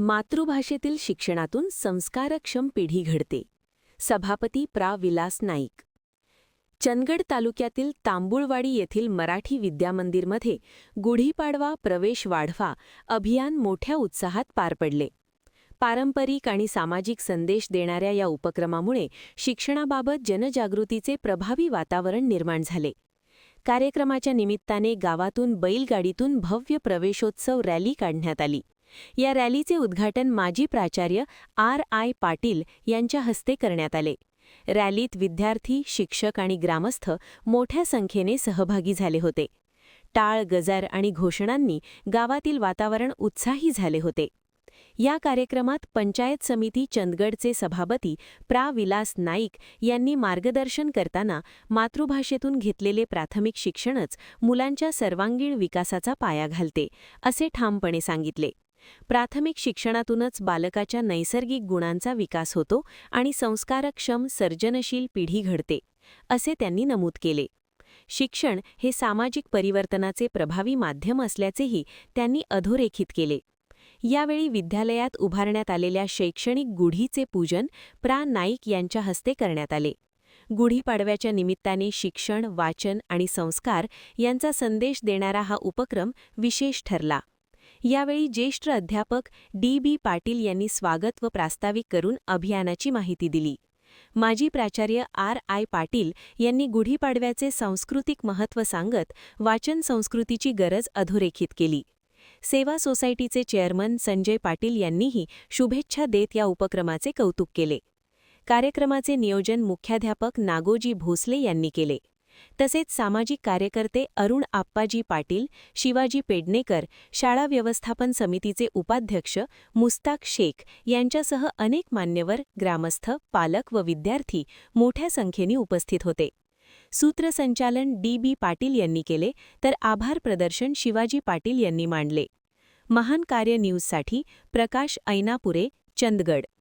मातृभाषेतील शिक्षणातून संस्कारक्षम पिढी घडते. सभापती प्रा. विलास नाईक. चंदगड तालुक्यातील तांबुळवाडी येथील मराठी विद्यामंदिरमध्ये गुढीपाडवा प्रवेश वाढवा अभियान मोठ्या उत्साहात पार पडले. पारंपरिक आणि सामाजिक संदेश देणाऱ्या या उपक्रमामुळे शिक्षणाबाबत जनजागृतीचे प्रभावी वातावरण निर्माण झाले. कार्यक्रमाच्या निमित्ताने गावातून बैलगाडीतून भव्य प्रवेशोत्सव रॅली काढण्यात आली. या रॅलीचे उद्घाटन माजी प्राचार्य R.I. पाटील यांच्या हस्ते करण्यात आले. रॅलीत विद्यार्थी, शिक्षक आणि ग्रामस्थ मोठ्या संख्येने सहभागी झाले होते. टाळ, गजर आणि घोषणांनी गावातील वातावरण उत्साही झाले होते. या कार्यक्रमात पंचायत समिती चंदगडचे सभापती प्रा. विलास नाईक यांनी मार्गदर्शन करताना मातृभाषेतून घेतलेले प्राथमिक शिक्षणच मुलांच्या सर्वांगीण विकासाचा पाया घालते, असे ठामपणे सांगितले. प्राथमिक शिक्षणातूनच बालकाच्या नैसर्गिक गुणांचा विकास होतो आणि संस्कारक्षम, सर्जनशील पिढी घडते, असे त्यांनी नमूद केले. शिक्षण हे सामाजिक परिवर्तनाचे प्रभावी माध्यम असल्याचेही त्यांनी अधोरेखित केले. यावेळी विद्यालयात उभारण्यात आलेल्या शैक्षणिक गुढीचे पूजन प्रा. नाईक यांच्या हस्ते करण्यात आले. गुढीपाडव्याच्या निमित्ताने शिक्षण, वाचन आणि संस्कार यांचा संदेश देणारा हा उपक्रम विशेष ठरला. यावेळी ज्येष्ठ अध्यापक D.B. पाटील यांनी स्वागत व प्रास्ताविक करून अभियानाची माहिती दिली. माजी प्राचार्य R.I. पाटील यांनी गुढीपाडव्याचे सांस्कृतिक महत्त्व सांगत वाचन संस्कृतीची गरज अधोरेखित केली. सेवा सोसायटीचे चेअरमन संजय पाटील यांनीही शुभेच्छा देत या उपक्रमाचे कौतुक केले. कार्यक्रमाचे नियोजन मुख्याध्यापक नागोजी भोसले यांनी केले. तसेच सामाजिक कार्यकर्ते अरुण आप्पाजी पाटील, शिवाजी पेडणेकर, शाळा व्यवस्थापन समितीचे उपाध्यक्ष मुस्ताक शेख यांच्यासह अनेक मान्यवर, ग्रामस्थ, पालक व विद्यार्थी मोठ्या संख्येने उपस्थित होते. सूत्रसंचालन D.B. पाटील यांनी केले, तर आभार प्रदर्शन शिवाजी पाटील यांनी मांडले. महान कार्य न्यूजसाठी प्रकाश ऐनापुरे, चंदगड.